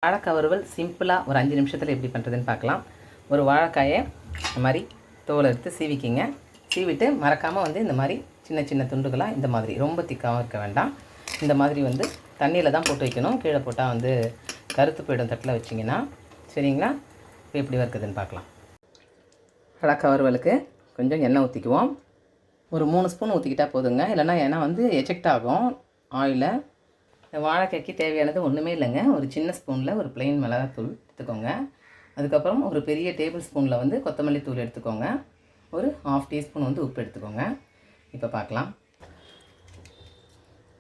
வாழைக்காய் வறுவல் சிம்பிளாக ஒரு 5 நிமிஷத்தில் எப்படி பண்ணுறதுன்னு பார்க்கலாம். ஒரு வாழைக்காயை இந்த மாதிரி தோலை எடுத்து சீவிக்கிங்க. சீவிட்டு மறக்காமல் இந்த மாதிரி சின்ன சின்ன துண்டுகளாக இந்த மாதிரி ரொம்ப திக்காகவும் இருக்க வேண்டாம். இந்த மாதிரி தண்ணியில் தான் போட்டு வைக்கணும். கீழே போட்டால் கருத்து போயிடும் தட்டில் வச்சிங்கன்னா. சரிங்களா? இப்போ எப்படி வறுக்குதுன்னு பார்க்கலாம். வாழைக்காய் வறுவலுக்கு கொஞ்சம் எண்ணெய் ஊற்றிக்குவோம். ஒரு 3 ஸ்பூன் ஊற்றிக்கிட்டால் போதுங்க. இல்லைனா எண்ணெய் எஜெக்ட் ஆகும் ஆயிலை. இந்த வாழைக்காய்க்கு தேவையானது ஒன்றுமே இல்லைங்க. ஒரு சின்ன ஸ்பூனில் ஒரு ப்ளைன் மிளகாத்தூள் எடுத்துக்கோங்க. அதுக்கப்புறம் ஒரு பெரிய டேபிள் ஸ்பூனில் கொத்தமல்லி தூள் எடுத்துக்கோங்க. ஒரு 1/2 டீஸ்பூன் உப்பு எடுத்துக்கோங்க. இப்போ பார்க்கலாம்.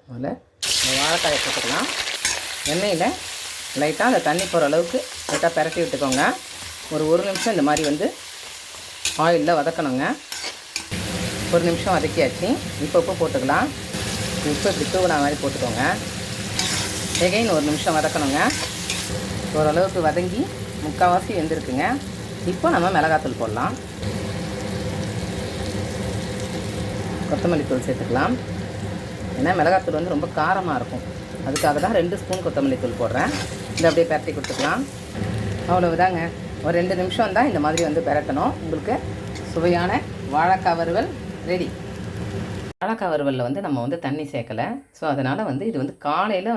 அதில் இந்த வாழைக்காயை போட்டுக்கலாம். எண்ணெயில் லைட்டாக அந்த தண்ணி போகிற அளவுக்கு லைட்டாக பரட்டி விட்டுக்கோங்க. ஒரு நிமிஷம் இந்த மாதிரி ஆயிலில் வதக்கணுங்க. 1 நிமிஷம் வதக்கியாச்சு. இப்போ உப்பு போட்டுக்கலாம். உப்பு இப்படி தூவின மாதிரி போட்டுக்கோங்க. எகைன் 1 நிமிஷம் வதக்கணுங்க. ஓரளவுக்கு வதங்கி முக்கால்வாசி வெந்திருக்குங்க. இப்போ நம்ம மிளகாத்தூள் போடலாம். கொத்தமல்லி தூள் சேர்த்துக்கலாம். ஏன்னா மிளகாத்தூள் ரொம்ப காரமாக இருக்கும். அதுக்காக தான் 2 ஸ்பூன் கொத்தமல்லி தூள் போடுறேன். இதை அப்படியே பரட்டி கொடுத்துக்கலாம். அவ்வளவுதாங்க. ஒரு 2 நிமிஷம் தான் இந்த மாதிரி பரட்டணும். உங்களுக்கு சுவையான வாழைக்காய் வறுவல் ரெடி. வாழைக்காய் வறுவலில் நம்ம தண்ணி சேர்க்கலை. ஸோ அதனால் இது காலையில்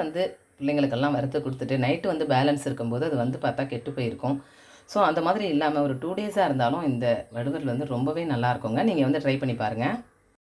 பிள்ளைங்களுக்கெல்லாம் வறுத்து கொடுத்துட்டு நைட்டு பேலன்ஸ் இருக்கும்போது அது பார்த்தா கெட்டு போயிருக்கும். ஸோ அந்த மாதிரி இல்லாமல் ஒரு 2 டேஸாக இருந்தாலும் இந்த வறுவல் ரொம்பவே நல்லாயிருக்குங்க. நீங்கள் ட்ரை பண்ணி பாருங்கள்.